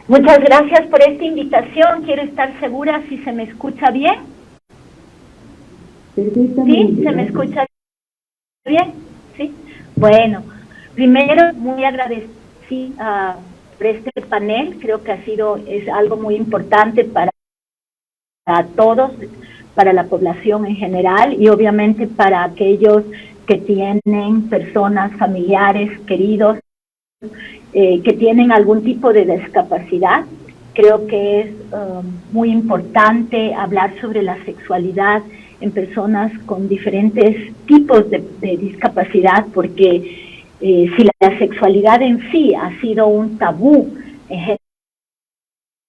Muchas gracias por esta invitación. Quiero estar segura si se me escucha bien. ¿Sí? ¿Se me escucha bien? ¿Sí? Bueno, primero muy agradecida por este panel. Creo que es algo muy importante para todos, para la población en general y obviamente para aquellos que tienen personas, familiares, queridos, que tienen algún tipo de discapacidad. Creo que es muy importante hablar sobre la sexualidad en personas con diferentes tipos de discapacidad, porque si la sexualidad en sí ha sido un tabú en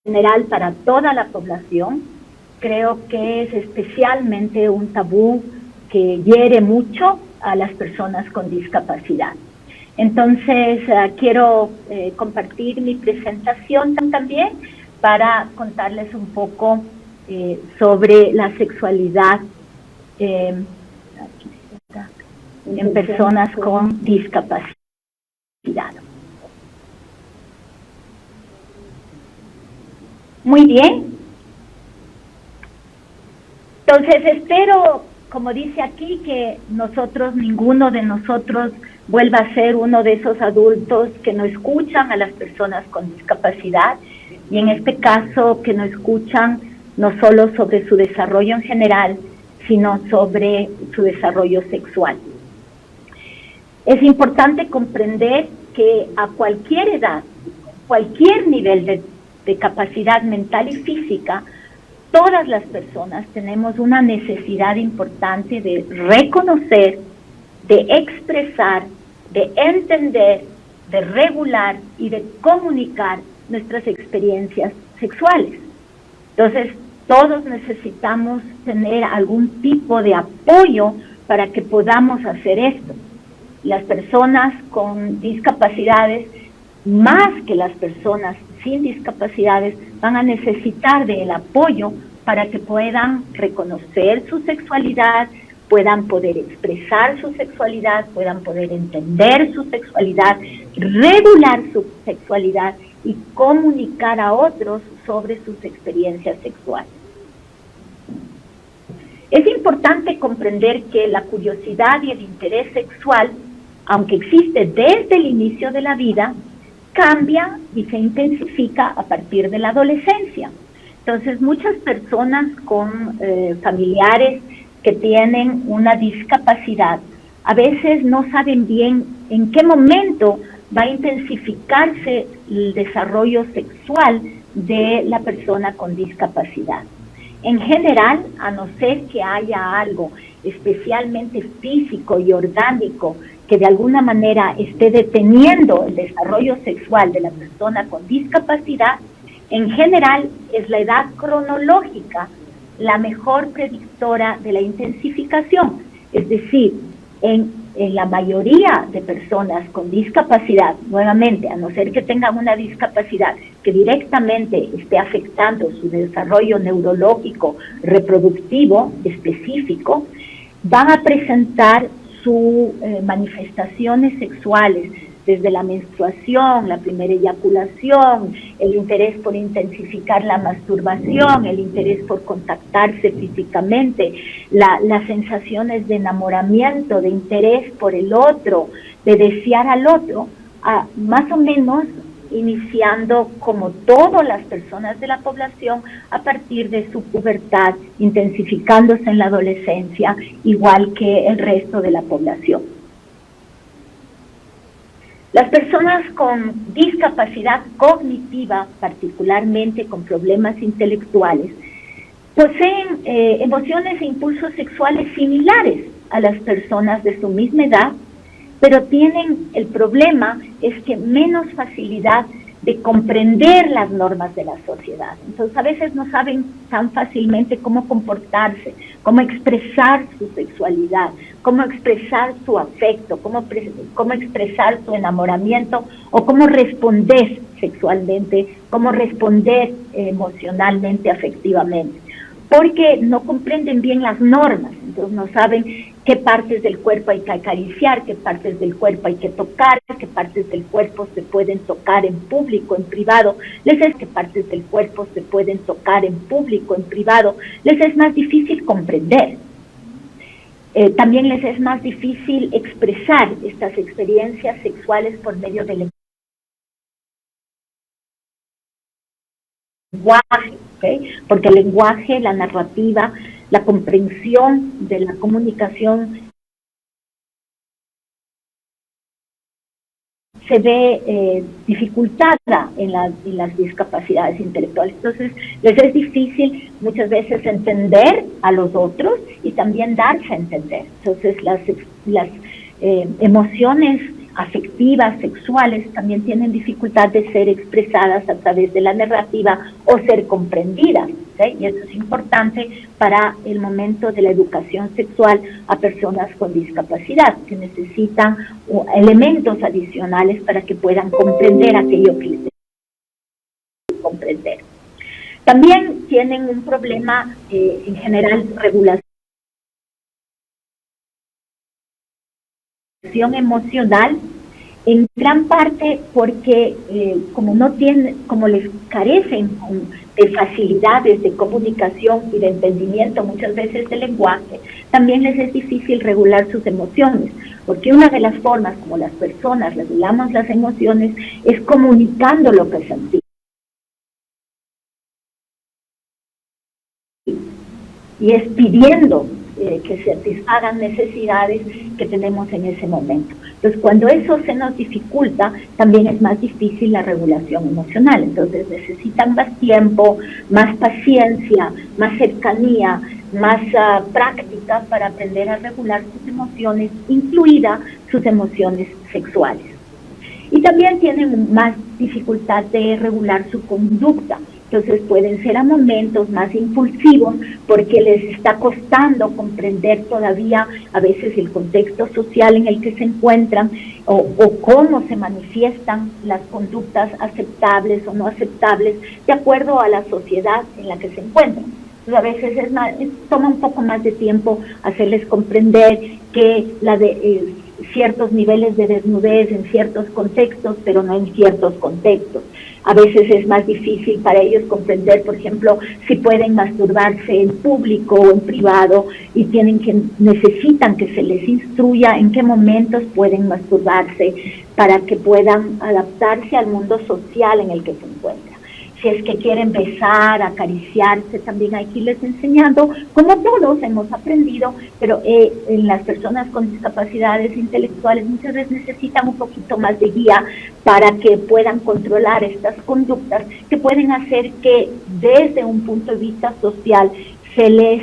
general para toda la población, creo que es especialmente un tabú que hiere mucho a las personas con discapacidad. Entonces, quiero compartir mi presentación también para contarles un poco sobre la sexualidad en personas con discapacidad. Muy bien. Entonces, espero, como dice aquí, que ninguno de nosotros vuelva a ser uno de esos adultos que no escuchan a las personas con discapacidad, y en este caso que no escuchan no solo sobre su desarrollo en general, sino sobre su desarrollo sexual. Es importante comprender que a cualquier edad, cualquier nivel de capacidad mental y física, todas las personas tenemos una necesidad importante de reconocer, de expresar, de entender, de regular y de comunicar nuestras experiencias sexuales. Entonces, todos necesitamos tener algún tipo de apoyo para que podamos hacer esto. Las personas con discapacidades, más que las personas sin discapacidades, van a necesitar del apoyo para que puedan reconocer su sexualidad, puedan poder expresar su sexualidad, puedan poder entender su sexualidad, regular su sexualidad y comunicar a otros sobre sus experiencias sexuales. Es importante comprender que la curiosidad y el interés sexual, aunque existe desde el inicio de la vida, cambia y se intensifica a partir de la adolescencia. Entonces, muchas personas con familiares que tienen una discapacidad, a veces no saben bien en qué momento va a intensificarse el desarrollo sexual de la persona con discapacidad. En general, a no ser que haya algo especialmente físico y orgánico que de alguna manera esté deteniendo el desarrollo sexual de la persona con discapacidad, en general es la edad cronológica la mejor predictora de la intensificación. Es decir, en la mayoría de personas con discapacidad, nuevamente, a no ser que tengan una discapacidad que directamente esté afectando su desarrollo neurológico reproductivo específico, van a presentar sus manifestaciones sexuales desde la menstruación, la primera eyaculación, el interés por intensificar la masturbación, el interés por contactarse físicamente, las sensaciones de enamoramiento, de interés por el otro, de desear al otro, más o menos iniciando como todas las personas de la población a partir de su pubertad, intensificándose en la adolescencia, igual que el resto de la población. Las personas con discapacidad cognitiva, particularmente con problemas intelectuales, poseen emociones e impulsos sexuales similares a las personas de su misma edad, pero tienen el problema es que menos facilidad de comprender las normas de la sociedad. Entonces, a veces no saben tan fácilmente cómo comportarse, cómo expresar su sexualidad, cómo expresar su afecto, cómo expresar su enamoramiento o cómo responder sexualmente, cómo responder emocionalmente, afectivamente, porque no comprenden bien las normas. Entonces, no saben qué partes del cuerpo hay que acariciar, qué partes del cuerpo hay que tocar, qué partes del cuerpo se pueden tocar en público, en privado, les es qué partes del cuerpo se pueden tocar en público, en privado, les es más difícil comprender. También les es más difícil expresar estas experiencias sexuales por medio del lenguaje, ¿okay? Porque el lenguaje, la narrativa, la comprensión de la comunicación se ve dificultada en las discapacidades intelectuales. Entonces, les es difícil muchas veces entender a los otros y también darse a entender. Entonces, las emociones afectivas, sexuales, también tienen dificultad de ser expresadas a través de la narrativa o ser comprendidas, ¿sí? Y eso es importante para el momento de la educación sexual a personas con discapacidad, que necesitan elementos adicionales para que puedan comprender aquello que les deben comprender. También tienen un problema, en general, regulación emocional, en gran parte porque como les carecen de facilidades de comunicación y de entendimiento muchas veces del lenguaje, también les es difícil regular sus emociones, porque una de las formas como las personas regulamos las emociones es comunicando lo que sentimos. Y es pidiendo que se satisfagan necesidades que tenemos en ese momento. Entonces, cuando eso se nos dificulta, también es más difícil la regulación emocional. Entonces, necesitan más tiempo, más paciencia, más cercanía, más práctica para aprender a regular sus emociones, incluidas sus emociones sexuales. Y también tienen más dificultad de regular su conducta. Entonces pueden ser a momentos más impulsivos porque les está costando comprender todavía a veces el contexto social en el que se encuentran o cómo se manifiestan las conductas aceptables o no aceptables de acuerdo a la sociedad en la que se encuentran. Entonces a veces toma un poco más de tiempo hacerles comprender que ciertos niveles de desnudez en ciertos contextos, pero no en ciertos contextos. A veces es más difícil para ellos comprender, por ejemplo, si pueden masturbarse en público o en privado y necesitan que se les instruya en qué momentos pueden masturbarse para que puedan adaptarse al mundo social en el que se encuentran. Si es que quieren besar, acariciarse, también hay que irles enseñando, como todos hemos aprendido, pero en las personas con discapacidades intelectuales muchas veces necesitan un poquito más de guía para que puedan controlar estas conductas que pueden hacer que desde un punto de vista social se les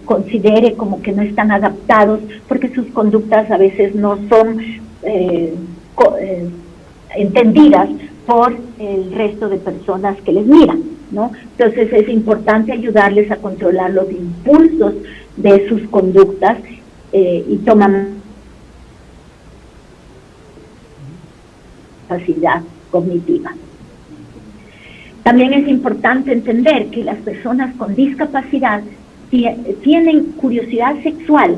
considere como que no están adaptados porque sus conductas a veces no son entendidas por el resto de personas que les miran, ¿no? Entonces es importante ayudarles a controlar los impulsos de sus conductas y tomar capacidad cognitiva. También es importante entender que las personas con discapacidad tienen curiosidad sexual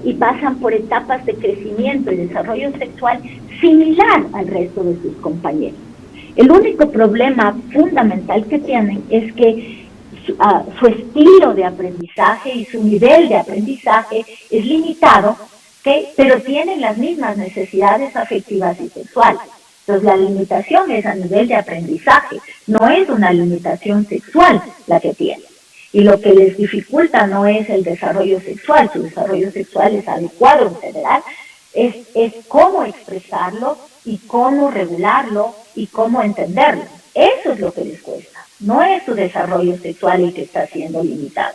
y pasan por etapas de crecimiento y desarrollo sexual similar al resto de sus compañeros. El único problema fundamental que tienen es que su estilo de aprendizaje y su nivel de aprendizaje es limitado, ¿okay? Pero tienen las mismas necesidades afectivas y sexuales. Entonces la limitación es a nivel de aprendizaje, no es una limitación sexual la que tienen. Y lo que les dificulta no es el desarrollo sexual, su desarrollo sexual es adecuado en general, es cómo expresarlo y cómo regularlo y cómo entenderlo. Eso es lo que les cuesta, no es su desarrollo sexual el que está siendo limitado.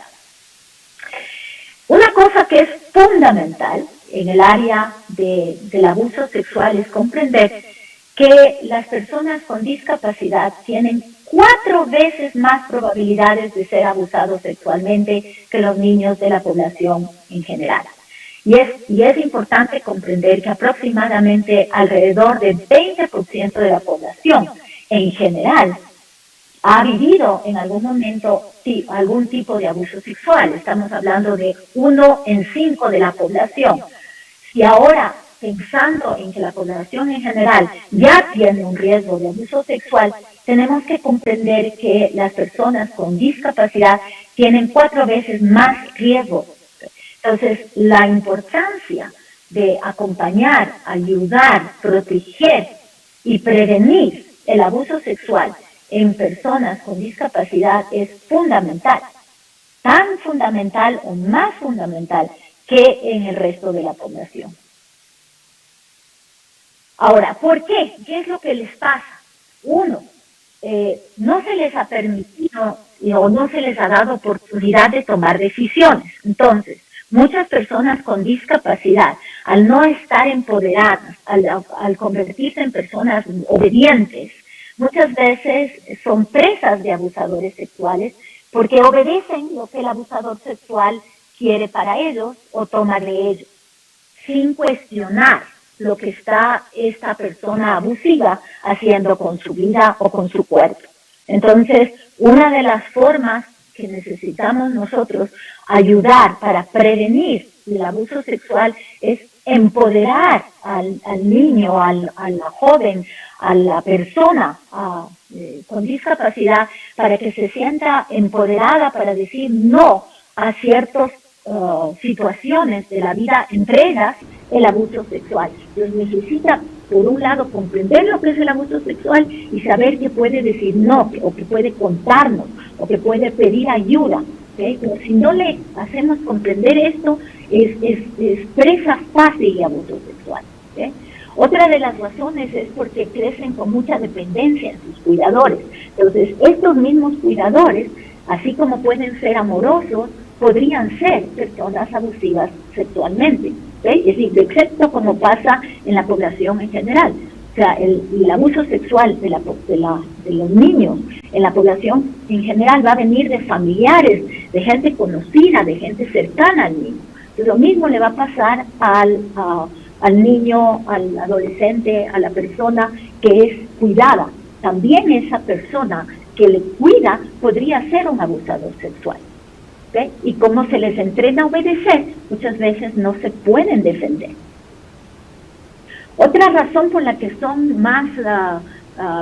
Una cosa que es fundamental en el área del abuso sexual es comprender que las personas con discapacidad tienen 4 veces más probabilidades de ser abusados sexualmente que los niños de la población en general. Y es importante comprender que aproximadamente alrededor del 20% de la población en general ha vivido en algún momento algún tipo de abuso sexual. Estamos hablando de 1 en 5 de la población. Si ahora, pensando en que la población en general ya tiene un riesgo de abuso sexual, tenemos que comprender que las personas con discapacidad tienen 4 veces más riesgo. Entonces, la importancia de acompañar, ayudar, proteger y prevenir el abuso sexual en personas con discapacidad es fundamental, tan fundamental o más fundamental que en el resto de la población. Ahora, ¿por qué? ¿Qué es lo que les pasa? Uno, no se les ha permitido o no se les ha dado oportunidad de tomar decisiones. Entonces, muchas personas con discapacidad, al no estar empoderadas, al convertirse en personas obedientes, muchas veces son presas de abusadores sexuales porque obedecen lo que el abusador sexual quiere para ellos o toma de ellos, sin cuestionar lo que está esta persona abusiva haciendo con su vida o con su cuerpo. Entonces, una de las formas que necesitamos nosotros ayudar para prevenir el abuso sexual es empoderar al niño, a la joven, a la persona con discapacidad para que se sienta empoderada para decir no a ciertas situaciones de la vida, entre ellas el abuso sexual. Entonces necesita, por un lado, comprender lo que es el abuso sexual y saber que puede decir no, o que puede contarnos, o que puede pedir ayuda. ¿Okay? Pero si no le hacemos comprender esto, es presa fácil de abuso sexual. ¿Okay? Otra de las razones es porque crecen con mucha dependencia en sus cuidadores. Entonces, estos mismos cuidadores, así como pueden ser amorosos, podrían ser personas abusivas sexualmente. ¿Okay? Es decir, excepto como pasa en la población en general. O sea, el abuso sexual de los niños en la población en general va a venir de familiares, de gente conocida, de gente cercana al niño. Entonces, lo mismo le va a pasar al niño, al adolescente, a la persona que es cuidada. También esa persona que le cuida podría ser un abusador sexual. ¿Okay? Y como se les entrena a obedecer, muchas veces no se pueden defender. Otra razón por la que son más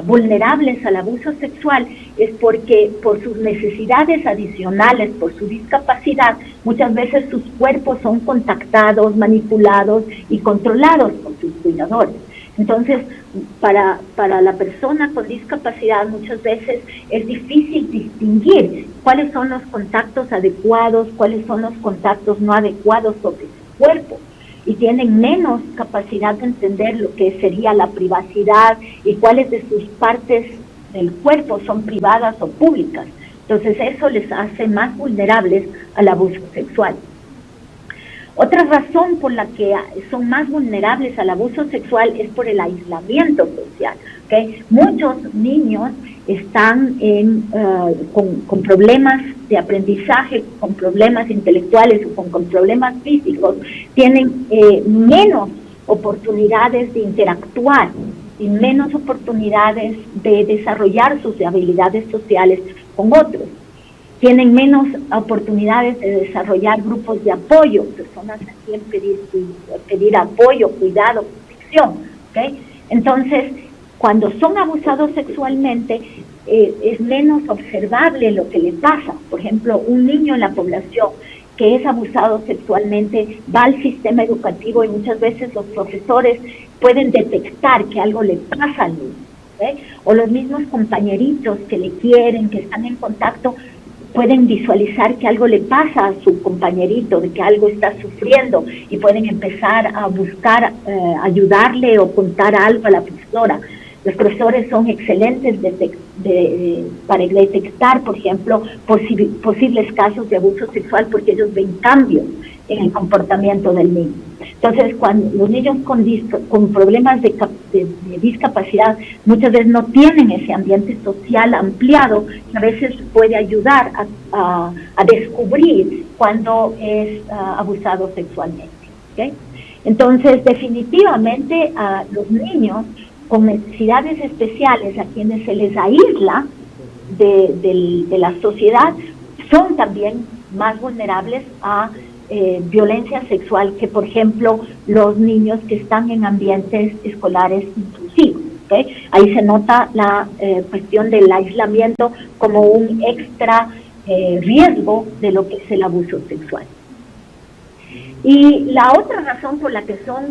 vulnerables al abuso sexual es porque por sus necesidades adicionales, por su discapacidad, muchas veces sus cuerpos son contactados, manipulados y controlados por sus cuidadores. Entonces, para la persona con discapacidad muchas veces es difícil distinguir cuáles son los contactos adecuados, cuáles son los contactos no adecuados sobre su cuerpo. Y tienen menos capacidad de entender lo que sería la privacidad y cuáles de sus partes del cuerpo son privadas o públicas. Entonces eso les hace más vulnerables al abuso sexual. Otra razón por la que son más vulnerables al abuso sexual es por el aislamiento social. ¿Okay? Muchos niños están con problemas de aprendizaje, con problemas intelectuales o con problemas físicos, tienen menos oportunidades de interactuar y menos oportunidades de desarrollar sus habilidades sociales con otros. Tienen menos oportunidades de desarrollar grupos de apoyo, personas a quien pedir apoyo, cuidado, protección. ¿Okay? Entonces, cuando son abusados sexualmente, es menos observable lo que le pasa. Por ejemplo, un niño en la población que es abusado sexualmente va al sistema educativo y muchas veces los profesores pueden detectar que algo le pasa al niño. ¿Okay? O los mismos compañeritos que le quieren, que están en contacto, pueden visualizar que algo le pasa a su compañerito, de que algo está sufriendo y pueden empezar a buscar ayudarle o contar algo a la profesora. Los profesores son excelentes para detectar, por ejemplo, posibles casos de abuso sexual porque ellos ven cambios en el comportamiento del niño. Entonces, cuando los niños con problemas de discapacidad muchas veces no tienen ese ambiente social ampliado, que a veces puede ayudar a descubrir cuando es abusado sexualmente. ¿Okay? Entonces, definitivamente a los niños con necesidades especiales a quienes se les aísla de la sociedad son también más vulnerables a violencia sexual que, por ejemplo, los niños que están en ambientes escolares inclusivos. ¿Okay? Ahí se nota la cuestión del aislamiento como un extra riesgo de lo que es el abuso sexual. Y la otra razón por la que son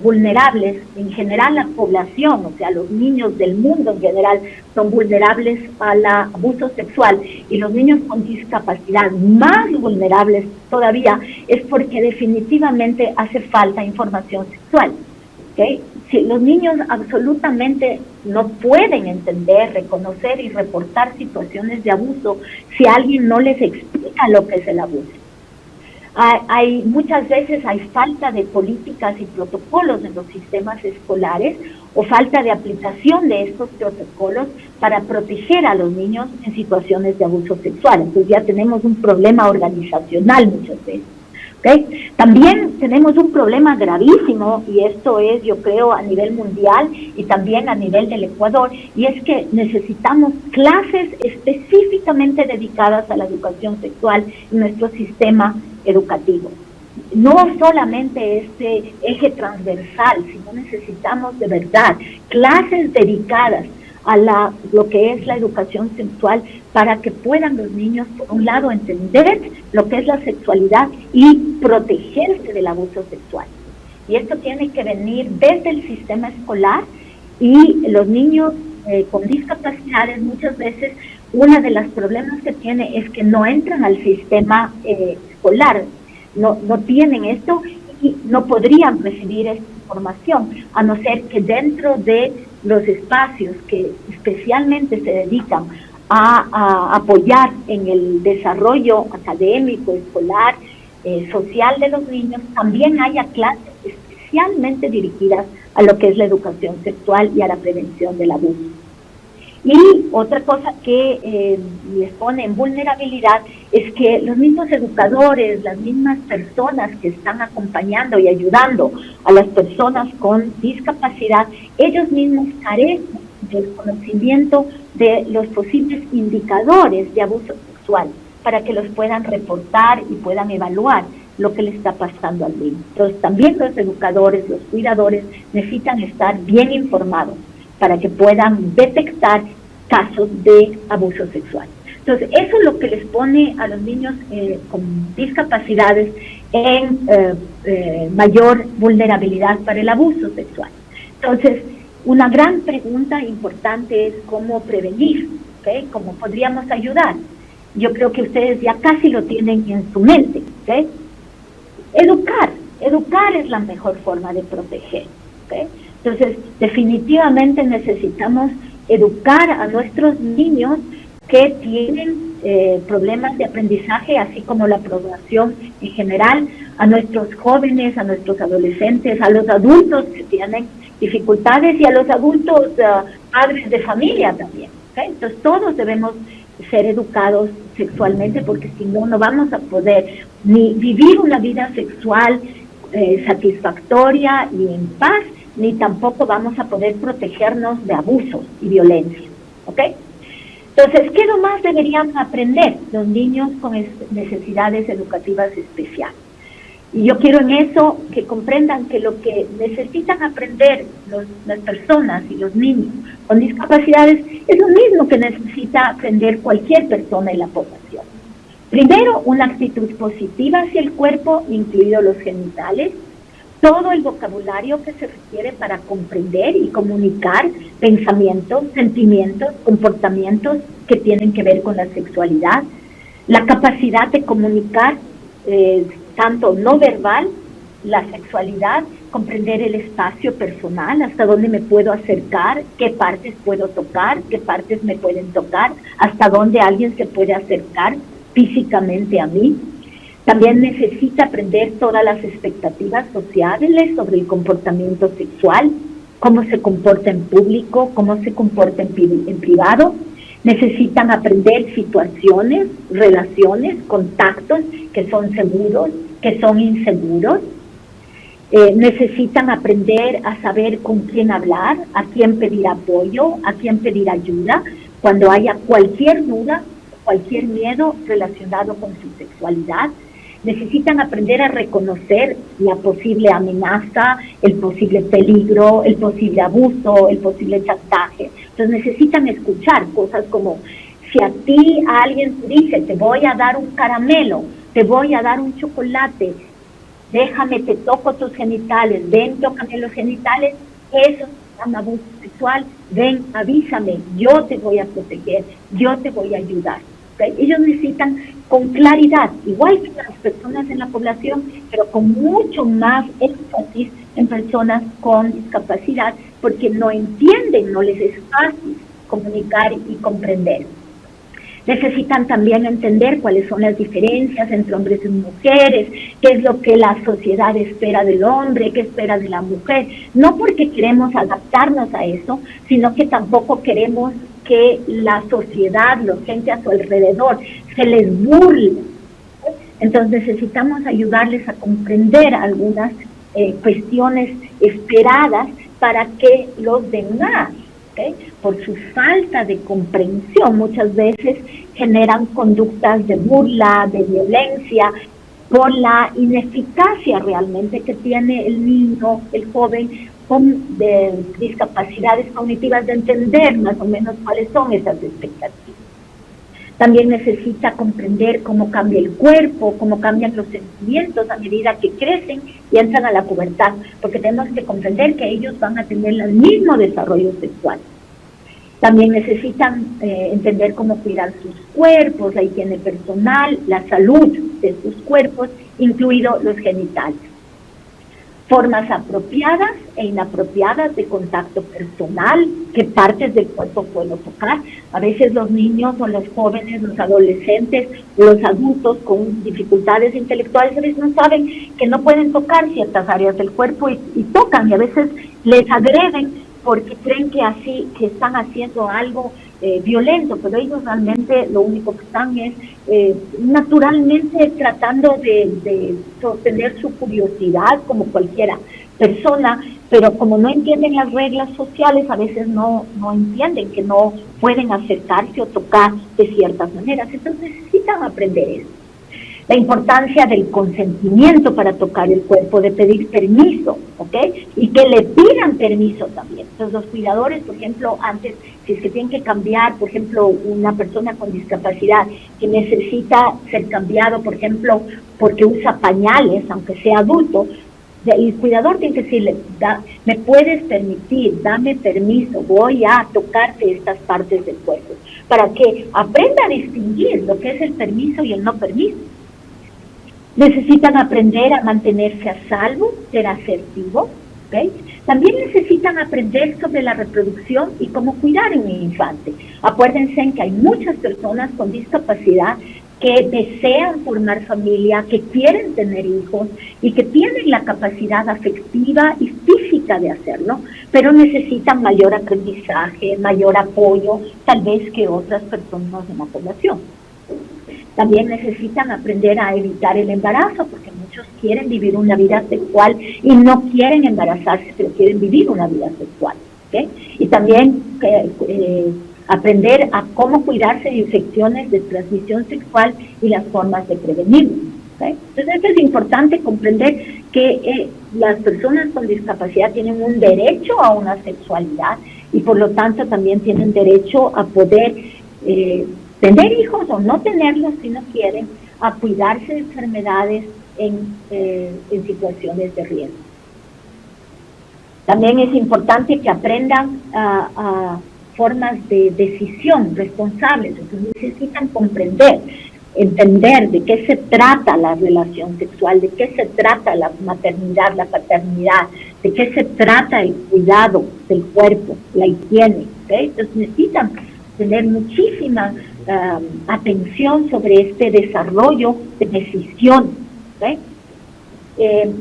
vulnerables, en general la población, o sea, los niños del mundo en general son vulnerables al abuso sexual, y los niños con discapacidad más vulnerables todavía, es porque definitivamente hace falta información sexual. ¿Okay? Si los niños absolutamente no pueden entender, reconocer y reportar situaciones de abuso si alguien no les explica lo que es el abuso. Muchas veces hay falta de políticas y protocolos en los sistemas escolares o falta de aplicación de estos protocolos para proteger a los niños en situaciones de abuso sexual. Entonces ya tenemos un problema organizacional muchas veces. ¿Okay? También tenemos un problema gravísimo, y esto es, yo creo, a nivel mundial y también a nivel del Ecuador, y es que necesitamos clases específicamente dedicadas a la educación sexual en nuestro sistema educativo. No solamente este eje transversal, sino necesitamos de verdad clases dedicadas a lo que es la educación sexual, para que puedan los niños, por un lado, entender lo que es la sexualidad y protegerse del abuso sexual. Y esto tiene que venir desde el sistema escolar, y los niños con discapacidades muchas veces uno de los problemas que tiene es que no entran al sistema escolar, no tienen esto y no podrían recibir esta información, a no ser que dentro de los espacios que especialmente se dedican a apoyar en el desarrollo académico, escolar, social de los niños, también haya clases especialmente dirigidas a lo que es la educación sexual y a la prevención del abuso. Y otra cosa que les pone en vulnerabilidad es que los mismos educadores, las mismas personas que están acompañando y ayudando a las personas con discapacidad, ellos mismos carecen del conocimiento de los posibles indicadores de abuso sexual para que los puedan reportar y puedan evaluar lo que le está pasando al niño. Entonces también los educadores, los cuidadores necesitan estar bien informados para que puedan detectar casos de abuso sexual. Entonces, eso es lo que les pone a los niños con discapacidades en mayor vulnerabilidad para el abuso sexual. Entonces, una gran pregunta importante es cómo prevenir, ¿okay? ¿Cómo podríamos ayudar? Yo creo que ustedes ya casi lo tienen en su mente, ¿okay? Educar es la mejor forma de proteger, ¿okay? Entonces, definitivamente necesitamos educar a nuestros niños que tienen problemas de aprendizaje, así como la programación en general, a nuestros jóvenes, a nuestros adolescentes, a los adultos que tienen dificultades y a los adultos padres de familia también. ¿Okay? Entonces, todos debemos ser educados sexualmente, porque si no, no vamos a poder ni vivir una vida sexual satisfactoria y en paz, ni tampoco vamos a poder protegernos de abusos y violencia, ¿ok? Entonces, ¿qué más deberían aprender los niños con necesidades educativas especiales? Y yo quiero en eso que comprendan que lo que necesitan aprender las personas y los niños con discapacidades es lo mismo que necesita aprender cualquier persona en la población. Primero, una actitud positiva hacia el cuerpo, incluidos los genitales, todo el vocabulario que se requiere para comprender y comunicar pensamientos, sentimientos, comportamientos que tienen que ver con la sexualidad, la capacidad de comunicar tanto no verbal, la sexualidad, comprender el espacio personal, hasta dónde me puedo acercar, qué partes puedo tocar, qué partes me pueden tocar, hasta dónde alguien se puede acercar físicamente a mí. También necesita aprender todas las expectativas sociales sobre el comportamiento sexual, cómo se comporta en público, cómo se comporta en privado. Necesitan aprender situaciones, relaciones, contactos que son seguros, que son inseguros. Necesitan aprender a saber con quién hablar, a quién pedir apoyo, a quién pedir ayuda, cuando haya cualquier duda, cualquier miedo relacionado con su sexualidad. Necesitan aprender a reconocer la posible amenaza, el posible peligro, el posible abuso, el posible chantaje. Entonces necesitan escuchar cosas como, si a ti alguien te dice, te voy a dar un caramelo, te voy a dar un chocolate, déjame, te toco tus genitales, ven, tócame los genitales, eso se llama abuso sexual, ven, avísame, yo te voy a proteger, yo te voy a ayudar. ¿Okay? Ellos necesitan con claridad, igual que las personas en la población, pero con mucho más énfasis en personas con discapacidad, porque no entienden, no les es fácil comunicar y comprender. Necesitan también entender cuáles son las diferencias entre hombres y mujeres, qué es lo que la sociedad espera del hombre, qué espera de la mujer. No porque queremos adaptarnos a eso, sino que tampoco queremos que la sociedad, la gente a su alrededor, se les burle. Entonces necesitamos ayudarles a comprender algunas cuestiones esperadas para que los demás, ¿okay?, por su falta de comprensión, muchas veces generan conductas de burla, de violencia, por la ineficacia realmente que tiene el niño, el joven con discapacidades cognitivas, de entender más o menos cuáles son esas expectativas. También necesita comprender cómo cambia el cuerpo, cómo cambian los sentimientos a medida que crecen y entran a la pubertad, porque tenemos que comprender que ellos van a tener el mismo desarrollo sexual. También necesitan entender cómo cuidar sus cuerpos, la higiene personal, la salud de sus cuerpos, incluidos los genitales. Formas apropiadas e inapropiadas de contacto personal, qué partes del cuerpo puedo tocar. A veces los niños o los jóvenes, los adolescentes, los adultos con dificultades intelectuales, a veces no saben que no pueden tocar ciertas áreas del cuerpo y tocan, y a veces les agreden porque creen que así, que están haciendo algo violento, pero ellos realmente lo único que están es naturalmente tratando de sostener su curiosidad como cualquiera persona, pero como no entienden las reglas sociales, a veces no entienden que no pueden acercarse o tocar de ciertas maneras, entonces necesitan aprender eso. La importancia del consentimiento para tocar el cuerpo, de pedir permiso, ¿ok? Y que le pidan permiso también. Entonces los cuidadores, por ejemplo, antes, si es que tienen que cambiar, por ejemplo, una persona con discapacidad que necesita ser cambiado, por ejemplo, porque usa pañales, aunque sea adulto, el cuidador tiene que decirle, me puedes permitir, dame permiso, voy a tocarte estas partes del cuerpo, para que aprenda a distinguir lo que es el permiso y el no permiso. Necesitan aprender a mantenerse a salvo, ser asertivos, ¿okay? También necesitan aprender sobre la reproducción y cómo cuidar a un infante. Acuérdense en que hay muchas personas con discapacidad que desean formar familia, que quieren tener hijos y que tienen la capacidad afectiva y física de hacerlo, pero necesitan mayor aprendizaje, mayor apoyo, tal vez que otras personas de la población. También necesitan aprender a evitar el embarazo, porque muchos quieren vivir una vida sexual y no quieren embarazarse, pero quieren vivir una vida sexual, ¿okay? Y también aprender a cómo cuidarse de infecciones de transmisión sexual y las formas de prevenirlo, ¿okay? Entonces es importante comprender que las personas con discapacidad tienen un derecho a una sexualidad y por lo tanto también tienen derecho a poder tener hijos o no tenerlos si no quieren, a cuidarse de enfermedades en situaciones de riesgo. También es importante que aprendan a formas de decisión responsables, entonces necesitan comprender, entender de qué se trata la relación sexual, de qué se trata la maternidad, la paternidad, de qué se trata el cuidado del cuerpo, la higiene, ¿okay? Entonces necesitan tener muchísima atención sobre este desarrollo de decisión, ¿okay?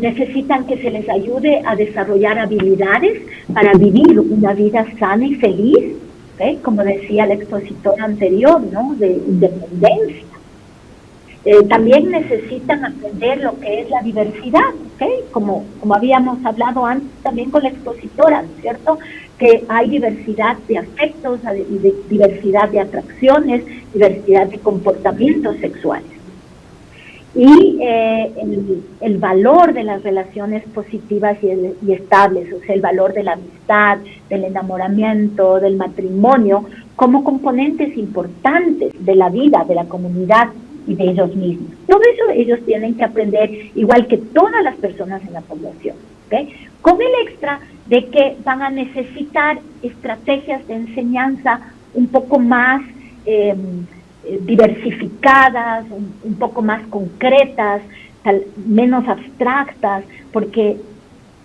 Necesitan que se les ayude a desarrollar habilidades para vivir una vida sana y feliz, ¿okay? Como decía el expositor anterior, ¿no?, de independencia. También necesitan aprender lo que es la diversidad, ¿okay? Como habíamos hablado antes también con la expositora, ¿cierto? que hay diversidad de afectos, diversidad de atracciones, diversidad de comportamientos sexuales. Y el valor de las relaciones positivas y estables, o sea, el valor de la amistad, del enamoramiento, del matrimonio, como componentes importantes de la vida, de la comunidad y de ellos mismos. Todo eso ellos tienen que aprender, igual que todas las personas en la población, ¿okay? Con el extra de que van a necesitar estrategias de enseñanza un poco más diversificadas, un poco más concretas, menos abstractas, porque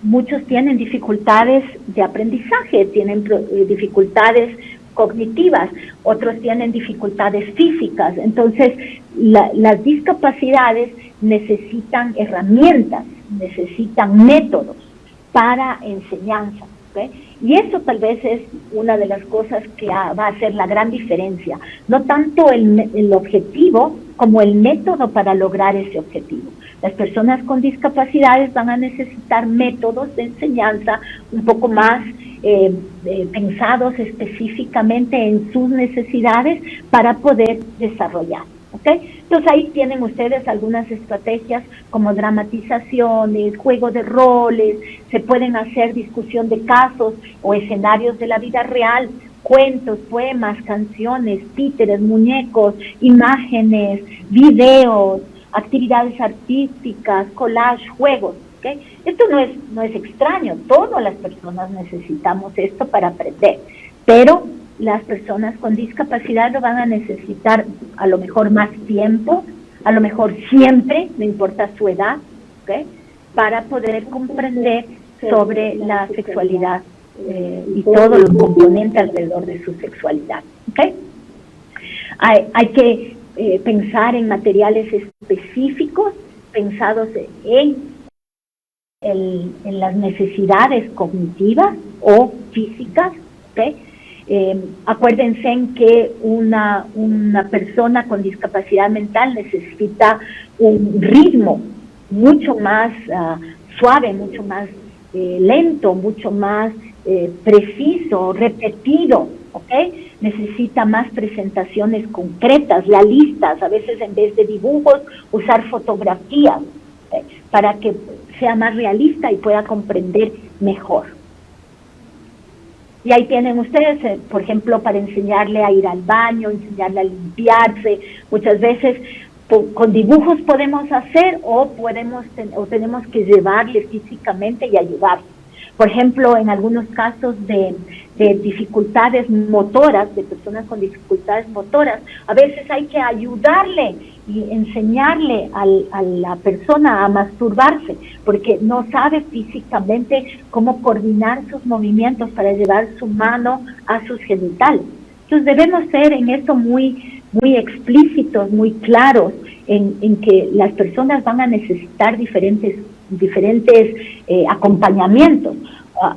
muchos tienen dificultades de aprendizaje, tienen dificultades cognitivas, otros tienen dificultades físicas. Entonces, las discapacidades necesitan herramientas, necesitan métodos para enseñanza, ¿okay? Y eso tal vez es una de las cosas que va a hacer la gran diferencia, no tanto el objetivo como el método para lograr ese objetivo. Las personas con discapacidades van a necesitar métodos de enseñanza un poco más pensados específicamente en sus necesidades para poder desarrollar. ¿Okay? Entonces ahí tienen ustedes algunas estrategias como dramatizaciones, juego de roles, se pueden hacer discusión de casos o escenarios de la vida real, cuentos, poemas, canciones, títeres, muñecos, imágenes, videos, actividades artísticas, collage, juegos. ¿Okay? Esto no es extraño, todas las personas necesitamos esto para aprender, pero las personas con discapacidad lo van a necesitar a lo mejor más tiempo, a lo mejor siempre, no importa su edad, ¿okay? Para poder comprender sobre la sexualidad y todo lo componente alrededor de su sexualidad. ¿Okay? Hay que pensar en materiales específicos pensados en las necesidades cognitivas o físicas, ¿okay? Acuérdense en que una persona con discapacidad mental necesita un ritmo mucho más suave, mucho más lento, mucho más preciso, repetido, ¿ok? Necesita más presentaciones concretas, realistas, a veces en vez de dibujos, usar fotografías, ¿okay? Para que sea más realista y pueda comprender mejor. Y ahí tienen ustedes, por ejemplo, para enseñarle a ir al baño, enseñarle a limpiarse. Muchas veces con dibujos podemos hacer o tenemos que llevarle físicamente y ayudar. Por ejemplo, en algunos casos de dificultades motoras, de personas con dificultades motoras, a veces hay que ayudarle y enseñarle a la persona a masturbarse, porque no sabe físicamente cómo coordinar sus movimientos para llevar su mano a sus genitales. Entonces debemos ser en esto muy explícitos, muy claros, en que las personas van a necesitar diferentes acompañamientos,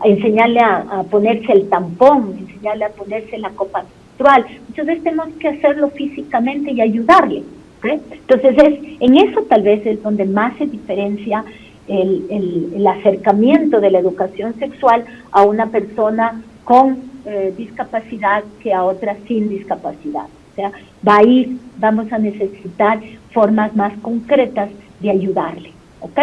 enseñarle a ponerse el tampón, enseñarle a ponerse la copa menstrual. Muchas veces tenemos que hacerlo físicamente y ayudarle, ¿okay? Entonces en eso tal vez es donde más se diferencia el acercamiento de la educación sexual a una persona con discapacidad que a otra sin discapacidad. O sea, vamos a necesitar formas más concretas de ayudarle, ¿ok?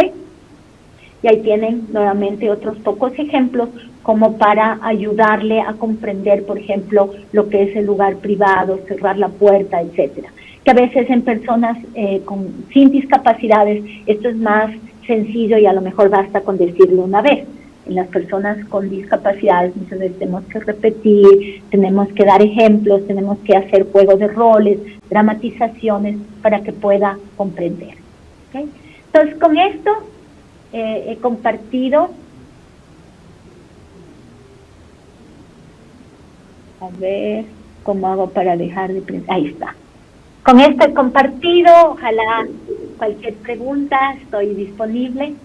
Y ahí tienen nuevamente otros pocos ejemplos como para ayudarle a comprender, por ejemplo, lo que es el lugar privado, cerrar la puerta, etcétera. Que a veces en personas sin discapacidades esto es más sencillo y a lo mejor basta con decirlo una vez. En las personas con discapacidades muchas veces tenemos que repetir, tenemos que dar ejemplos, tenemos que hacer juegos de roles, dramatizaciones para que pueda comprender. ¿Okay? Entonces, con esto he compartido, a ver cómo hago para dejar de ahí está. Con esto he compartido, ojalá cualquier pregunta estoy disponible.